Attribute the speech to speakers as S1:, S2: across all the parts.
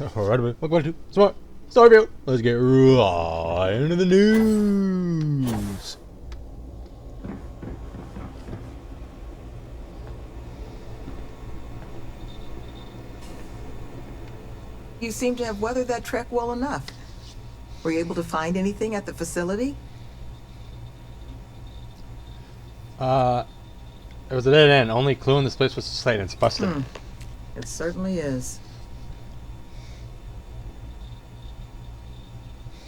S1: Right away. Welcome to Starfield. Let's get right into the news.
S2: You seem to have weathered that trek well enough. Were you able to find anything at the facility?
S1: It was a dead end. Only clue in this place was the slate, and it's busted.
S2: It certainly is.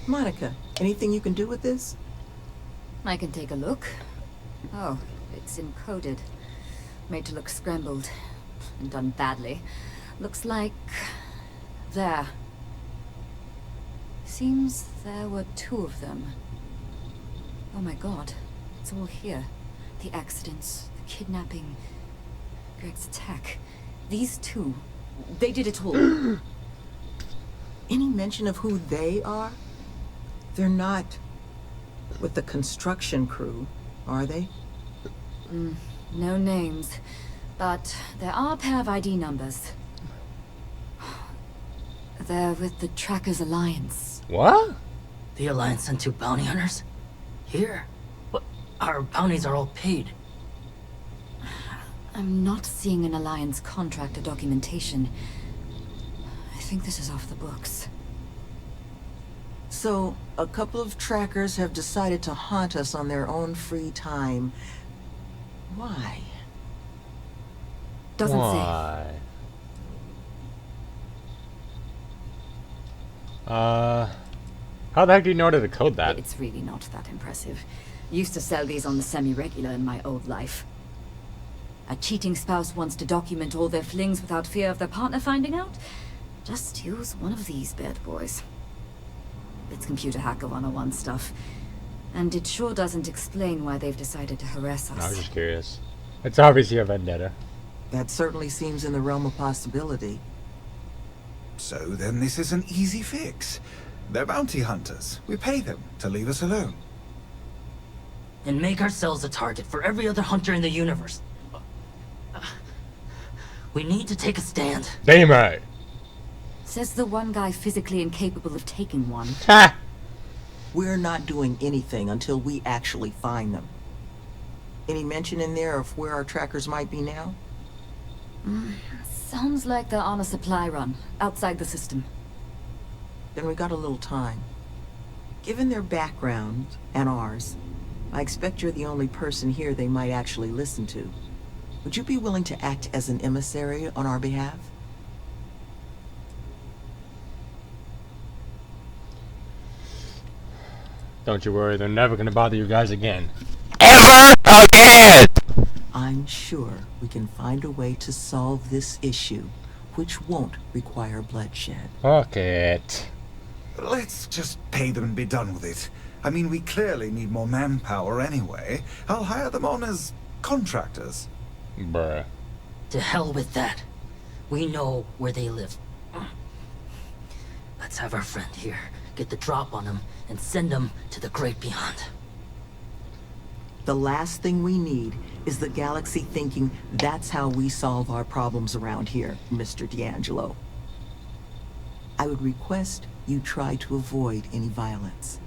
S2: Monica, anything you can do with this?
S3: I can take a look. Oh, it's encoded. Made to look scrambled. And done badly. Looks like... there. Seems there were two of them. Oh my god. It's all here. The accidents, the kidnapping, Greg's attack. These two, they did it all.
S2: Any mention of who they are? They're not with the construction crew, are they?
S3: No names, but there are a pair of ID numbers. They're with the Trackers Alliance.
S1: What?
S4: The Alliance sent two bounty hunters? Here? What? Our bounties are all paid.
S3: I'm not seeing an Alliance contract or documentation. I think this is off the books.
S2: So, a couple of trackers have decided to haunt us on their own free time. Why?
S3: Doesn't say.
S1: Why? How the heck do you know how to decode that?
S3: It's really not that impressive. Used to sell these on the semi-regular in my old life. A cheating spouse wants to document all their flings without fear of their partner finding out? Just use one of these bad boys. It's computer hacker 101 stuff. And it sure doesn't explain why they've decided to harass us.
S1: I was just curious. It's obviously a vendetta.
S2: That certainly seems in the realm of possibility.
S5: So then this is an easy fix. They're bounty hunters. We pay them to leave us alone.
S4: And make ourselves a target for every other hunter in the universe. We need to take a stand.
S1: Damn right.
S3: Says the one guy physically incapable of taking one.
S1: Ha!
S2: We're not doing anything until we actually find them. Any mention in there of where our trackers might be now?
S3: Sounds like they're on a supply run, outside the system.
S2: Then we got a little time. Given their background, and ours, I expect you're the only person here they might actually listen to. Would you be willing to act as an emissary on our behalf?
S1: Don't you worry, they're never gonna bother you guys again.
S6: Ever again!
S2: I'm sure we can find a way to solve this issue, which won't require bloodshed.
S1: Fuck it.
S5: Let's just pay them and be done with it. I mean, we clearly need more manpower anyway. I'll hire them on as contractors.
S1: Bruh.
S4: To hell with that. We know where they live. Let's have our friend here get the drop on them and send them to the great beyond.
S2: The last thing we need is the galaxy thinking that's how we solve our problems around here, Mr. D'Angelo. I would request you try to avoid any violence.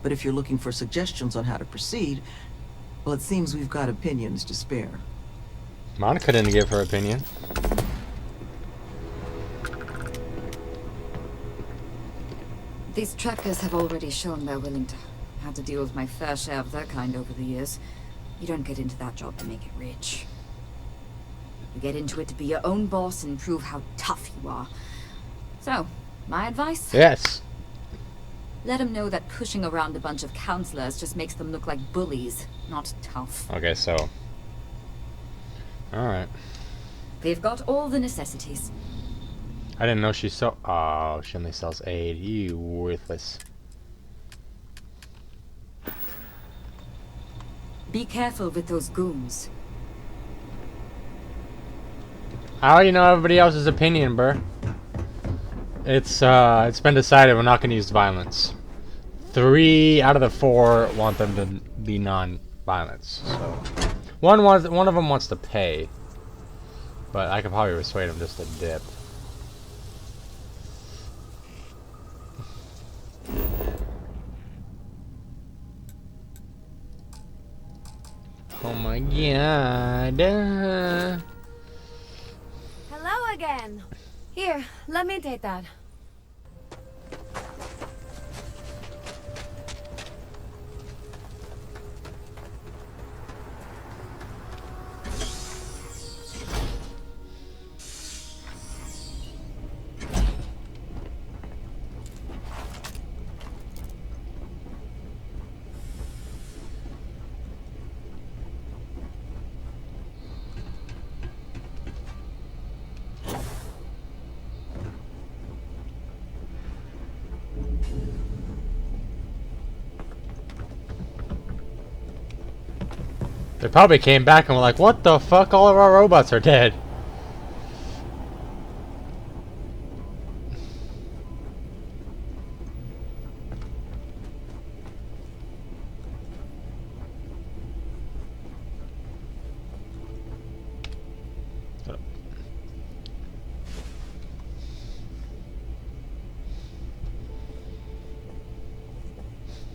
S2: But if you're looking for suggestions on how to proceed, well, it seems we've got opinions to spare.
S1: Monica didn't give her opinion.
S3: These trackers have already shown they're willing to have to deal with my fair share of their kind over the years. You don't get into that job to make it rich. You get into it to be your own boss and prove how tough you are. So, my advice?
S1: Yes.
S3: Let them know that pushing around a bunch of counselors just makes them look like bullies, not tough.
S1: Okay, so. Alright.
S3: They've got all the necessities.
S1: I didn't know she sold. Oh, she only sells aid. You worthless.
S3: Be careful with those goons.
S1: How do you know everybody else's opinion, bruh? It's been decided we're not gonna use violence. 3 out of the 4 want them to be non-violence. So one of them wants to pay, but I could probably persuade him just to dip. Oh my god.
S7: Hello again. Here, let me take that.
S1: They probably came back and were like, what the fuck? All of our robots are dead.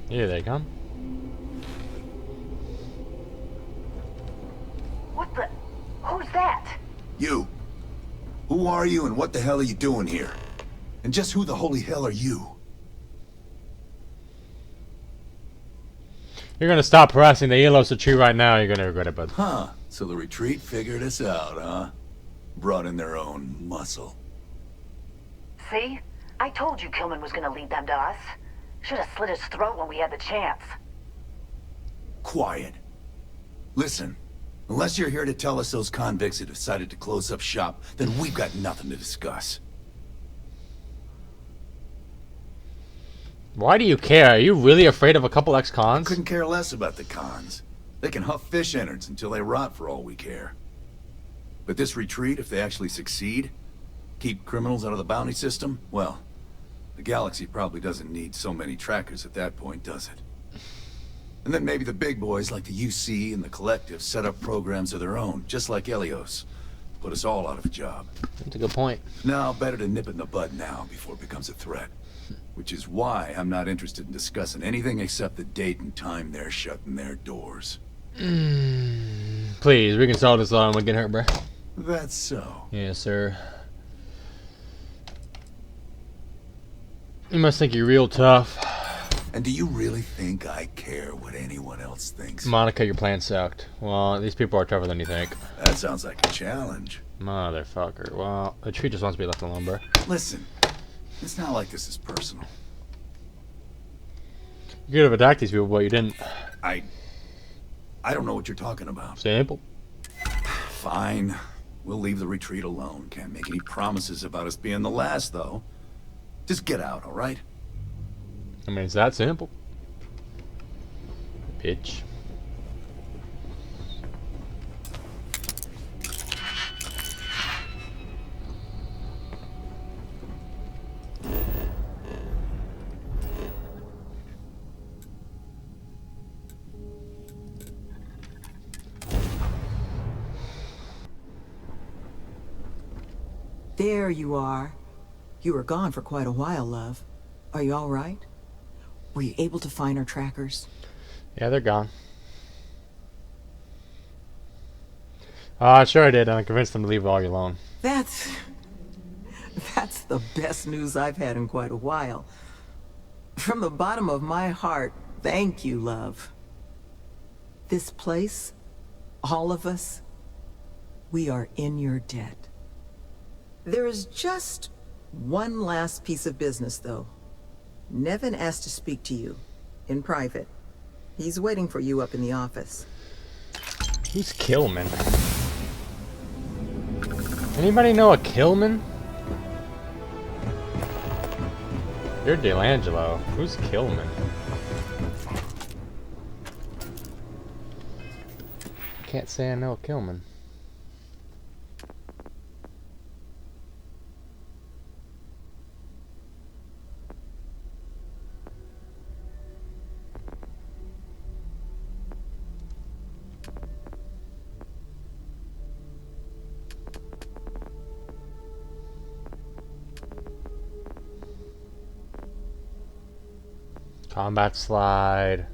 S1: Here they come.
S8: What the? Who's that?
S9: You. Who are you and what the hell are you doing here? And just who the holy hell are you?
S1: You're gonna stop harassing the Elos tree right now, you're gonna regret it, bud.
S9: Huh. So the retreat figured us out, huh? Brought in their own muscle.
S8: See? I told you Kilman was gonna lead them to us. Should have slit his throat when we had the chance.
S9: Quiet. Listen, unless you're here to tell us those convicts have decided to close up shop, then we've got nothing to discuss.
S1: Why do you care? Are you really afraid of a couple ex-cons?
S9: Couldn't care less about the cons. They can huff fish innards until they rot for all we care. But this retreat, if they actually succeed, keep criminals out of the bounty system, well, the galaxy probably doesn't need so many trackers at that point, does it? And then maybe the big boys like the UC and the Collective set up programs of their own, just like Helios. Put us all out of a job.
S1: That's a good point.
S9: No, better to nip it in the bud now before it becomes a threat. Which is why I'm not interested in discussing anything except the date and time they're shutting their doors.
S1: Please, we can solve this all and we're getting hurt, bruh.
S9: That's so.
S1: Yes, sir. You must think you're real tough.
S9: And do you really think I care what anyone else thinks?
S1: Monica, your plan sucked. Well, these people are tougher than you think.
S9: That sounds like a challenge.
S1: Motherfucker. Well, the tree just wants to be left alone, bro.
S9: Listen, it's not like this is personal.
S1: You could have attacked these people, but you didn't.
S9: I don't know what you're talking about.
S1: Simple.
S9: Fine. We'll leave the retreat alone. Can't make any promises about us being the last, though. Just get out, all right?
S1: I mean, it's that simple. Bitch.
S2: There you are. You were gone for quite a while, love. Are you all right? Were you able to find our trackers?
S1: Yeah, they're gone. Sure I did, and I convinced them to leave all you alone.
S2: That's the best news I've had in quite a while. From the bottom of my heart, thank you, love. This place, all of us, we are in your debt. There is just one last piece of business, though. Nevin asked to speak to you, in private. He's waiting for you up in the office.
S1: Who's Killman? Anybody know a Killman? You're Delangelo. Who's Killman? Can't say I know a Killman. Combat slide.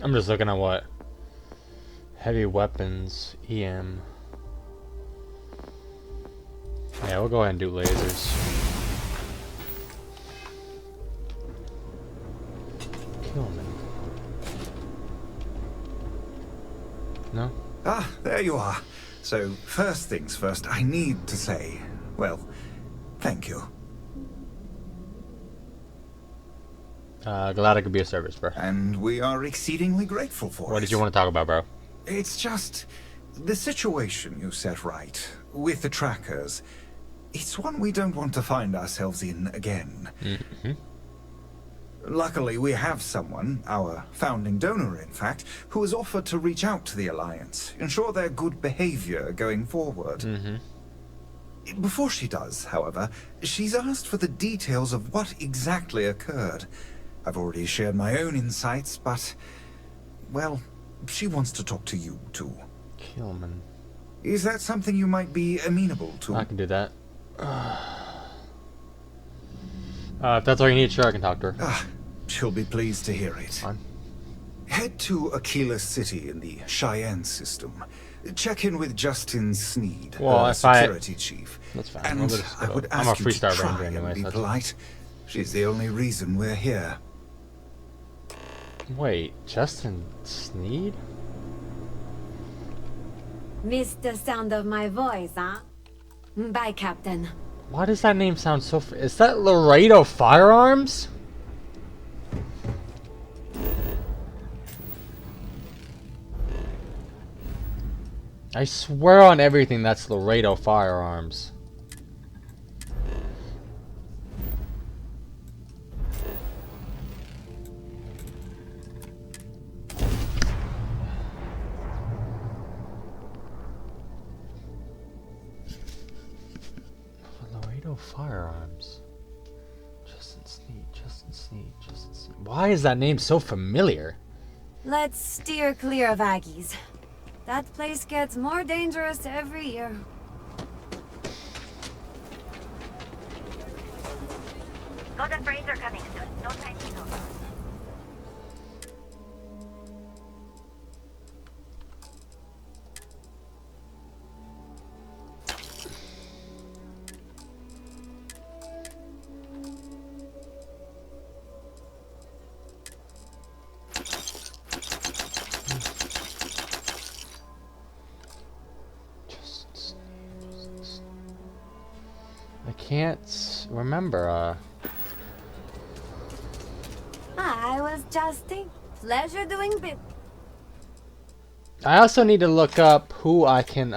S1: I'm just looking at what heavy weapons, EM. Yeah, we'll go ahead and do lasers. Kill me. No?
S5: Ah, there you are. So, first things first, I need to say, well, thank you.
S1: Glad I could be of service, bro.
S5: And we are exceedingly grateful for it.
S1: What did you want to talk about, bro?
S5: It's just the situation you set right with the trackers. It's one we don't want to find ourselves in again.
S1: Mm-hmm.
S5: Luckily, we have someone, our founding donor in fact, who has offered to reach out to the Alliance, ensure their good behavior going forward.
S1: Mm-hmm.
S5: Before she does, however, she's asked for the details of what exactly occurred. I've already shared my own insights, but, well, she wants to talk to you, too.
S1: Killman.
S5: Is that something you might be amenable to?
S1: I can do that. If that's all you need, sure, I can talk to her.
S5: Ah, she'll be pleased to hear it.
S1: Fine.
S5: Head to Aquila City in the Cheyenne system. Check in with Justin Sneed,
S1: Well,
S5: her
S1: if I-
S5: security chief.
S1: That's fine.
S5: And
S1: We'll just
S5: I
S1: go.
S5: would
S1: I'm a
S5: ask you to
S1: freestar
S5: try
S1: ranger
S5: and
S1: anyway,
S5: be
S1: so that's
S5: polite. She's the only reason we're here.
S1: Wait, Justin Sneed?
S7: Missed the sound of my voice, huh? Bye, Captain.
S1: Why does that name sound so... Is that Laredo Firearms? I swear on everything that's Laredo Firearms. Laredo Firearms. Justin Sneed, Justin Sneed, Justin Sneed. Why is that name so familiar?
S7: Let's steer clear of Aggies. That place gets more dangerous every year.
S8: Golden Brains are coming soon. No time to know.
S1: I can't remember,
S7: I was just thinking. Pleasure doing bit.
S1: I also need to look up who I can,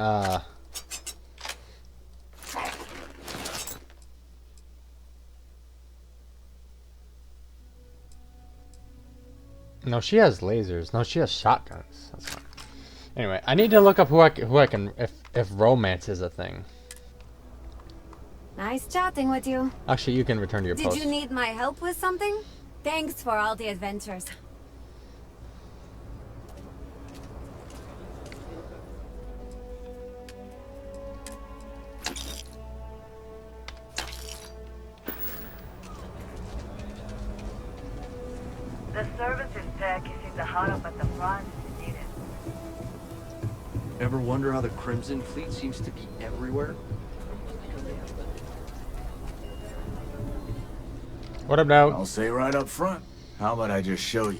S1: No, she has lasers. No, she has shotguns. That's fine. Anyway, I need to look up who I can if romance is a thing.
S7: Nice chatting with you.
S1: Actually, you can return to your
S7: Did
S1: post.
S7: you need my help with something? Thanks for all the adventures.
S8: The services tech is in the hut up at the front. Need it.
S10: Ever wonder how the Crimson Fleet seems to be everywhere?
S1: What up, now?
S9: I'll say right up front. How about I just show you?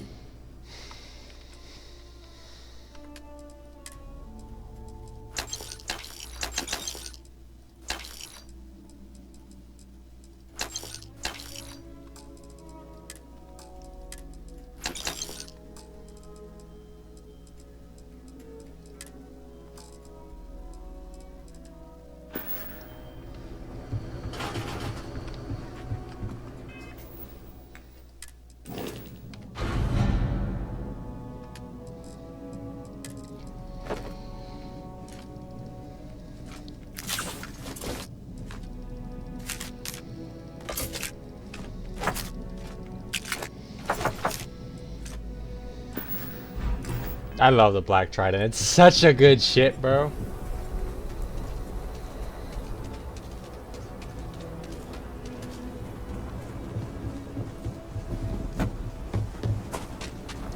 S1: I love the Black Trident. It's such a good shit, bro.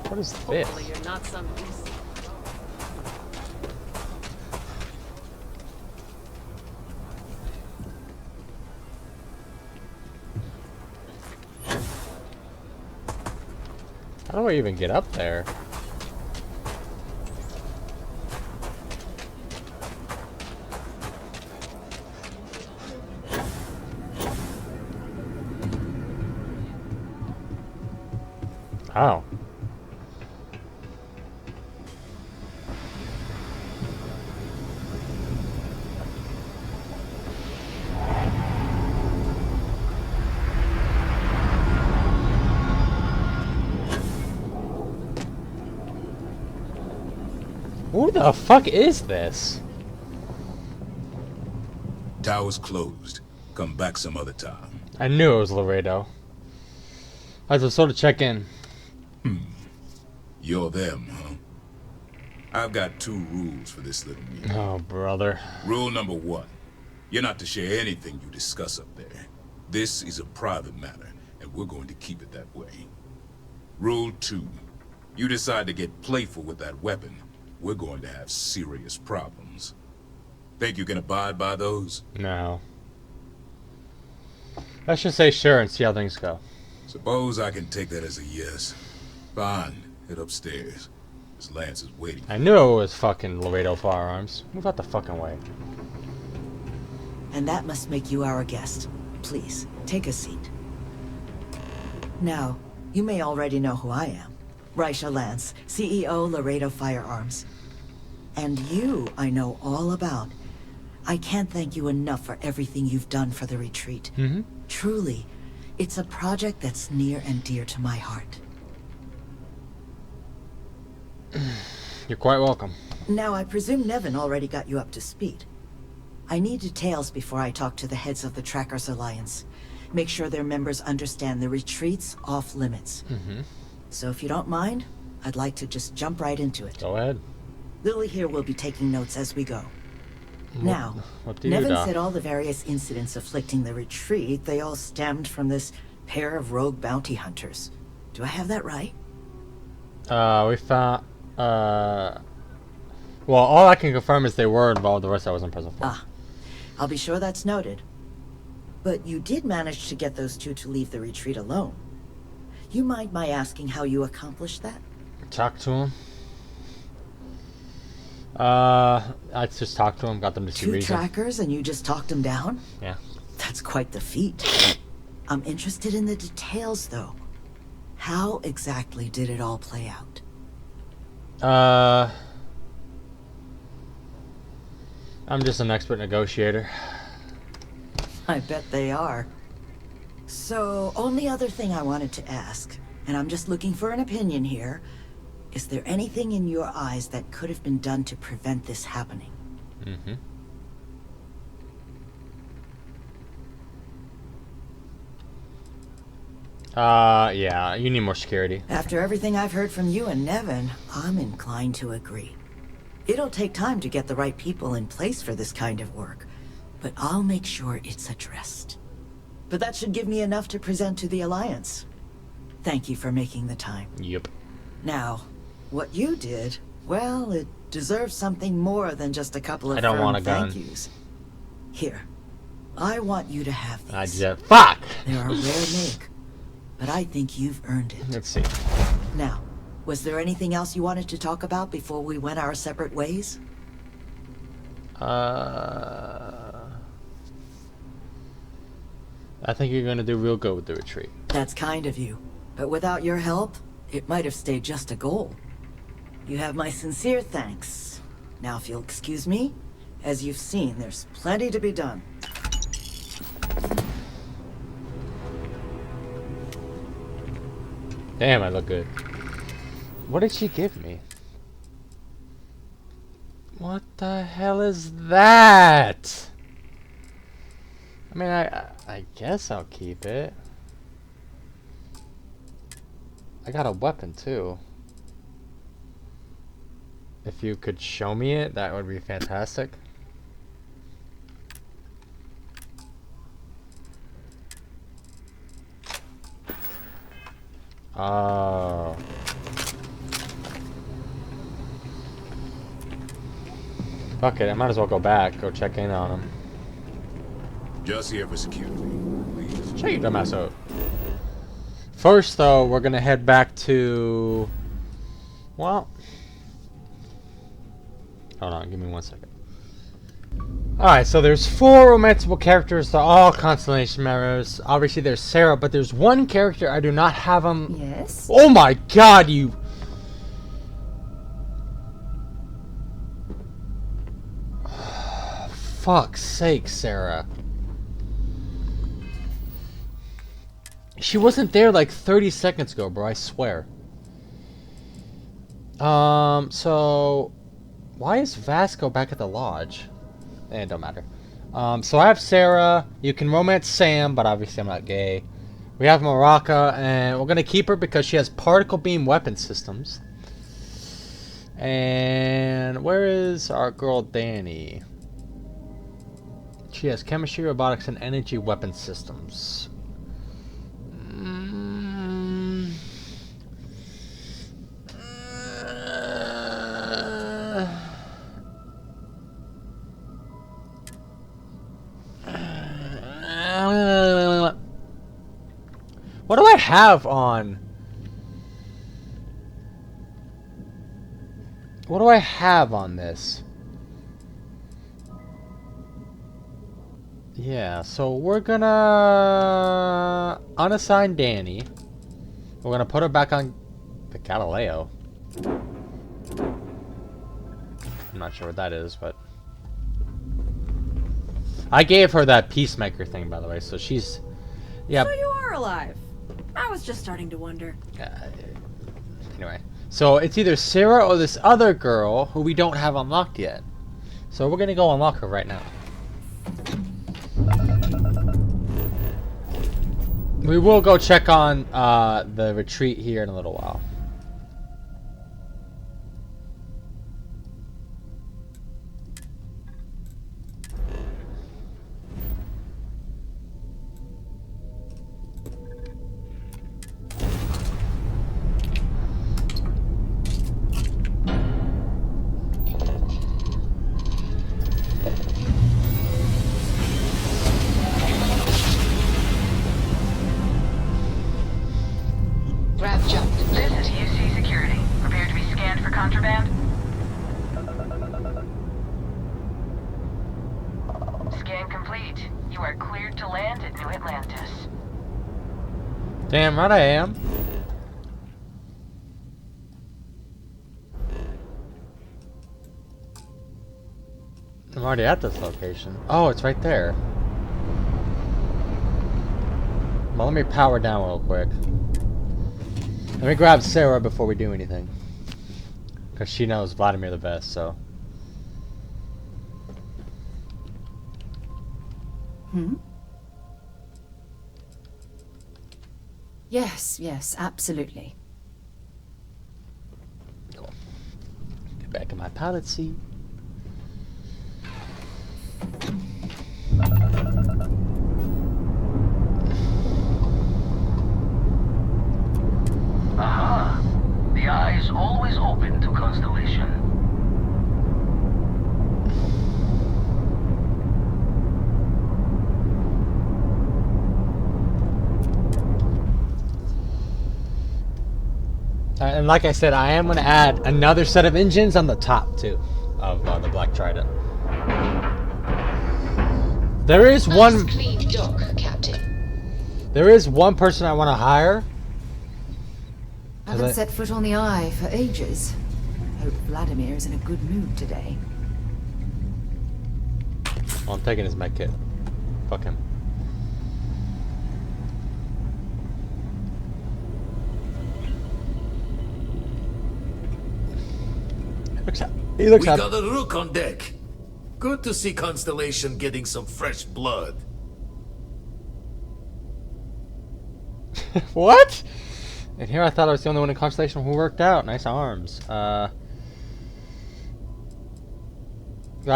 S1: What is this?
S11: Hopefully you're not some beast.
S1: How do I even get up there? Oh. Who the fuck is this?
S12: Tower's closed. Come back some other time.
S1: I knew it was Laredo. I just sort of check in.
S12: You're them, huh? I've got 2 rules for this little meeting.
S1: Oh, brother.
S12: Rule number 1. You're not to share anything you discuss up there. This is a private matter, and we're going to keep it that way. Rule 2. You decide to get playful with that weapon, we're going to have serious problems. Think you can abide by those?
S1: No. Let's just say sure and see how things go.
S12: Suppose I can take that as a yes. Fine. Head upstairs. Miss Lance is waiting.
S1: I knew it was fucking Laredo Firearms. Move out the fucking way.
S2: And that must make you our guest. Please, take a seat. Now, you may already know who I am. Raisha Lance, CEO, Laredo Firearms. And you, I know all about. I can't thank you enough for everything you've done for the retreat. Truly, it's a project that's near and dear to my heart.
S1: You're quite welcome.
S2: Now, I presume Nevin already got you up to speed. I need details before I talk to the heads of the Trackers Alliance. Make sure their members understand the retreat's off limits. So if you don't mind, I'd like to just jump right into it.
S1: Go ahead.
S2: Lily here will be taking notes as we go. Now, Nevin said all the various incidents afflicting the retreat, they all stemmed from this pair of rogue bounty hunters. Do I have that right?
S1: We found, well, all I can confirm is they were involved, the rest I wasn't present for.
S2: Ah, I'll be sure that's noted. But you did manage to get those 2 to leave the retreat alone. You mind my asking how you accomplished that?
S1: Talk to him. I just talked to him, got them to see
S2: 2
S1: reason.
S2: trackers and you just talked them down?
S1: Yeah.
S2: That's quite the feat. I'm interested in the details, though. How exactly did it all play out?
S1: I'm just an expert negotiator.
S2: I bet they are. So, only other thing I wanted to ask, and I'm just looking for an opinion here, is there anything in your eyes that could have been done to prevent this happening?
S1: Yeah, you need more security.
S2: After everything I've heard from you and Nevin, I'm inclined to agree. It'll take time to get the right people in place for this kind of work, but I'll make sure it's addressed. But that should give me enough to present to the Alliance. Thank you for making the time.
S1: Yep.
S2: Now, what you did, well, it deserves something more than just a couple of
S1: I don't
S2: firm
S1: want a gun.
S2: thank yous. Here, I want you to have these.
S1: I just fuck.
S2: They're a rare make, but I think you've earned it.
S1: Let's see.
S2: Now, was there anything else you wanted to talk about before we went our separate ways?
S1: I think you're gonna do real good with the retreat.
S2: That's kind of you, but without your help, it might have stayed just a goal. You have my sincere thanks. Now, if you'll excuse me, as you've seen, there's plenty to be done.
S1: Damn, I look good. What did she give me? What the hell is that? I mean, I guess I'll keep it. I got a weapon too. If you could show me it, that would be fantastic. Oh. Fuck it, I might as well go back, go check in on him.
S12: Just here for security, please.
S1: Check your dumbass out. First, though, we're gonna head back to... Well... Hold on, give me 1 second. Alright, so there's 4 romantical characters. They're all constellation members. Obviously, there's Sarah, but there's one character I do not have him.
S3: Yes?
S1: Oh my god, you... Fuck's sake, Sarah. She wasn't there like 30 seconds ago, bro, I swear. So... Why is Vasco back at the lodge? It don't matter. So I have Sarah. You can romance Sam, but obviously I'm not gay. We have Maraka, and we're gonna keep her because she has particle beam weapon systems. And where is our girl Danny? She has chemistry, robotics, and energy weapon systems. What do I have on? What do I have on this? Yeah, so we're gonna unassign Danny. We're gonna put her back on the Galileo. I'm not sure what that is, but I gave her that peacemaker thing, by the way, so she's... Yeah.
S11: So you are alive. I was just starting to wonder.
S1: Anyway, so it's either Sarah or this other girl who we don't have unlocked yet. So we're gonna go unlock her right now. We will go check on the retreat here in a little while.
S8: This is UC Security. Prepare to be scanned for contraband. Scan complete. You are cleared to land at New Atlantis.
S1: Damn right I am. I'm already at this location. Oh, it's right there. Well, let me power down real quick. Let me grab Sarah before we do anything. Because she knows Vladimir the best, so.
S3: Yes, yes, absolutely.
S1: Cool. Get back in my pilot seat.
S13: Aha! The eye is always open to Constellation.
S1: And like I said, I am going to add another set of engines on the top, too, of the Black Trident. There is one...
S14: Clean dock, Captain.
S1: There is one person I want to hire.
S3: I haven't set foot on the Eye for ages. Hope Vladimir is in a good mood today.
S1: Well, I'm taking his med kit. Fuck him. He looks
S15: We
S1: happy.
S15: got a rook on deck. Good to see Constellation getting some fresh blood.
S1: What? And here I thought I was the only one in Constellation who worked out. Nice arms. Glad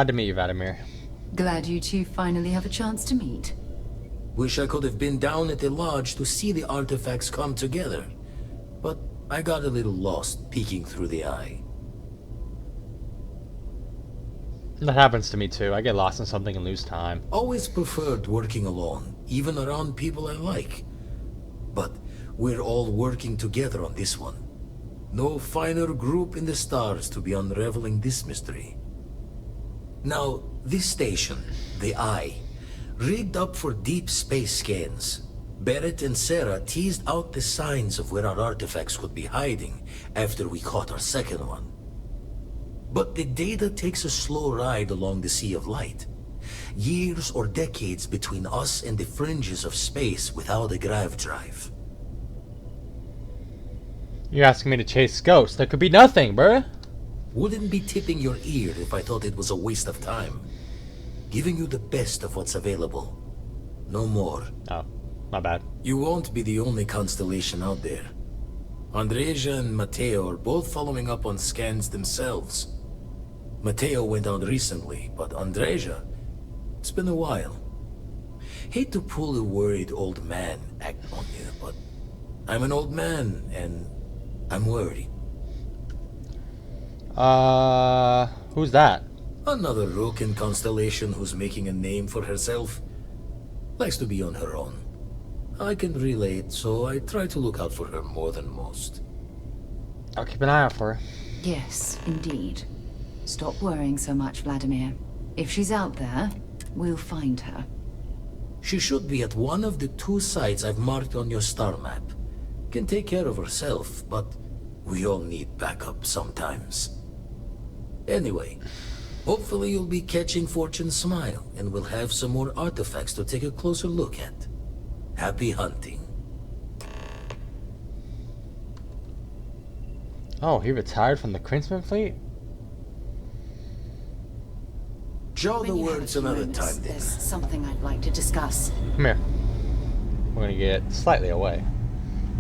S1: to meet you, Vladimir.
S3: Glad you two finally have a chance to meet.
S15: Wish I could have been down at the lodge to see the artifacts come together. But I got a little lost peeking through the eye.
S1: That happens to me too. I get lost in something and lose time.
S15: Always preferred working alone, even around people I like. But we're all working together on this one. No finer group in the stars to be unraveling this mystery. Now, this station, the Eye, rigged up for deep space scans. Barrett and Sarah teased out the signs of where our artifacts could be hiding after we caught our second one. But the data takes a slow ride along the Sea of Light. Years or decades between us and the fringes of space without a grav drive.
S1: You're asking me to chase ghosts. There could be nothing, bruh.
S15: Wouldn't be tipping your ear if I thought it was a waste of time. Giving you the best of what's available. No more.
S1: Oh, my bad.
S15: You won't be the only constellation out there. Andreja and Mateo are both following up on scans themselves. Mateo went out recently, but Andreja, it's been a while. Hate to pull a worried old man act on you, but I'm an old man, and I'm worried.
S1: Who's that?
S15: Another Roken constellation who's making a name for herself. Likes to be on her own. I can relate, so I try to look out for her more than most.
S1: I'll keep an eye out for her.
S3: Yes, indeed. Stop worrying so much, Vladimir. If she's out there, we'll find her.
S15: She should be at one of the 2 sites I've marked on your star map. Can take care of herself, but we all need backup sometimes. Anyway, hopefully you'll be catching Fortune's smile, and we'll have some more artifacts to take a closer look at. Happy hunting.
S1: Oh, he retired from the Crimson Fleet?
S15: Jaw the words another time, then.
S3: There's something I'd like to discuss.
S1: Come here. We're gonna get slightly away.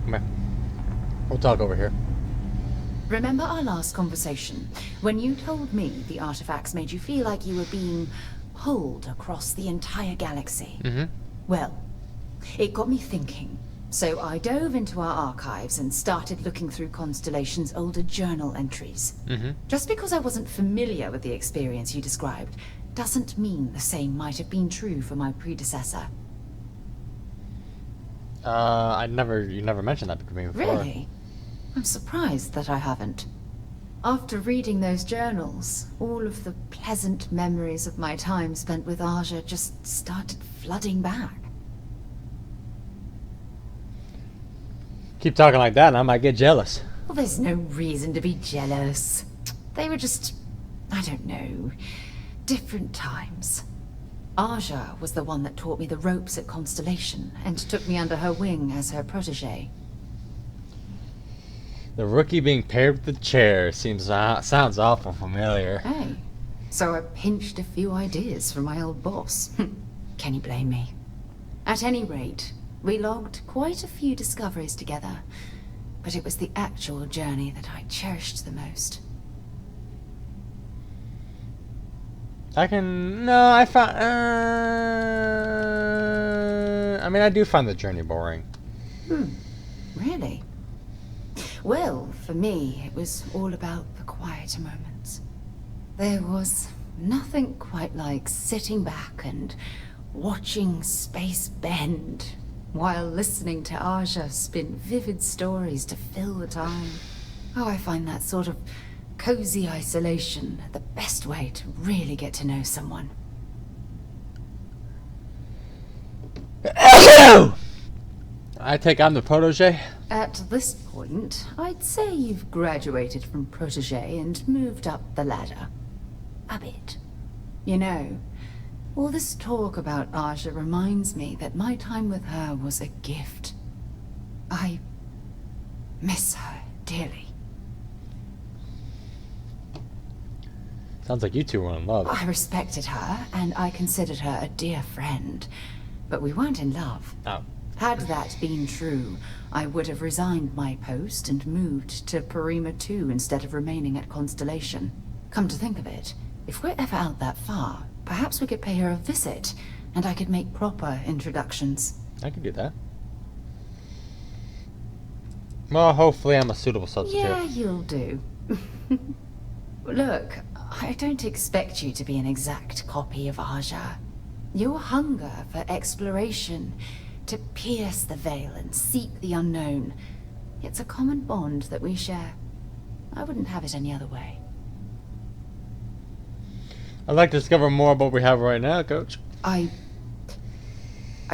S1: Come here. We'll talk over here.
S3: Remember our last conversation, when you told me the artifacts made you feel like you were being pulled across the entire galaxy?
S1: Mm-hmm.
S3: Well, it got me thinking, so I dove into our archives and started looking through Constellation's older journal entries.
S1: Mm-hmm.
S3: Just because I wasn't familiar with the experience you described, doesn't mean the same might have been true for my predecessor.
S1: You never mentioned that to me before.
S3: Really? I'm surprised that I haven't. After reading those journals, all of the pleasant memories of my time spent with Aja just started flooding back.
S1: Keep talking like that and I might get jealous.
S3: Well, there's no reason to be jealous. They were just, I don't know, different times. Aja was the one that taught me the ropes at Constellation and took me under her wing as her protege.
S1: The rookie being paired with the chair sounds awful familiar.
S3: Hey, so I pinched a few ideas from my old boss. Can you blame me? At any rate, we logged quite a few discoveries together, but it was the actual journey that I cherished the most.
S1: I do find the journey boring.
S3: Really? Well, for me, it was all about the quieter moments. There was nothing quite like sitting back and watching space bend while listening to Aja spin vivid stories to fill the time. Oh, I find that sort of cozy isolation the best way to really get to know someone.
S1: I take I'm the protege?
S3: At this point, I'd say you've graduated from protege and moved up the ladder. A bit. You know, all this talk about Aja reminds me that my time with her was a gift. I miss her dearly.
S1: Sounds like you two were in love.
S3: I respected her, and I considered her a dear friend. But we weren't in love.
S1: Oh.
S3: Had that been true, I would have resigned my post and moved to Parima 2 instead of remaining at Constellation. Come to think of it, if we're ever out that far, perhaps we could pay her a visit, and I could make proper introductions.
S1: I could do that. Well, hopefully I'm a suitable substitute.
S3: Yeah, you'll do. Look,
S16: I don't expect you to be an exact copy of Aja. Your hunger for exploration, to pierce the veil and seek the unknown, it's a common bond that we share. I wouldn't have it any other way.
S1: I'd like to discover more about what we have right now, Coach.
S16: I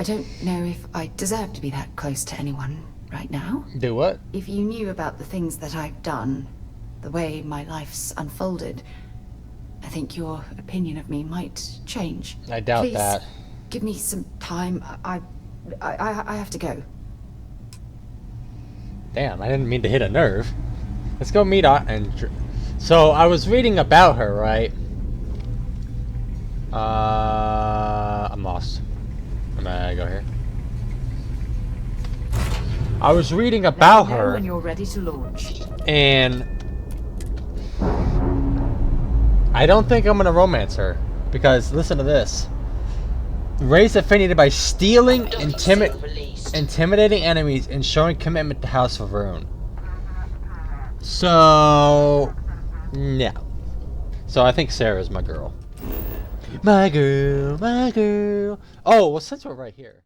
S16: don't know if I deserve to be that close to anyone right now.
S1: Do what?
S16: If you knew about the things that I've done, the way my life's unfolded, I think your opinion of me might change.
S1: I doubt
S16: Please,
S1: that.
S16: Give me some time. I have to go.
S1: Damn, I didn't mean to hit a nerve. Let's go meet and so I was reading about her, right? I'm lost. I'm gonna go here. I was reading about her.
S16: When you're ready to launch.
S1: And I don't think I'm gonna romance her because listen to this. Raise affinity by stealing, intimidating enemies, and showing commitment to House of Rune. So no. So I think Sarah's my girl. My girl, my girl. Oh, well, since we're right here.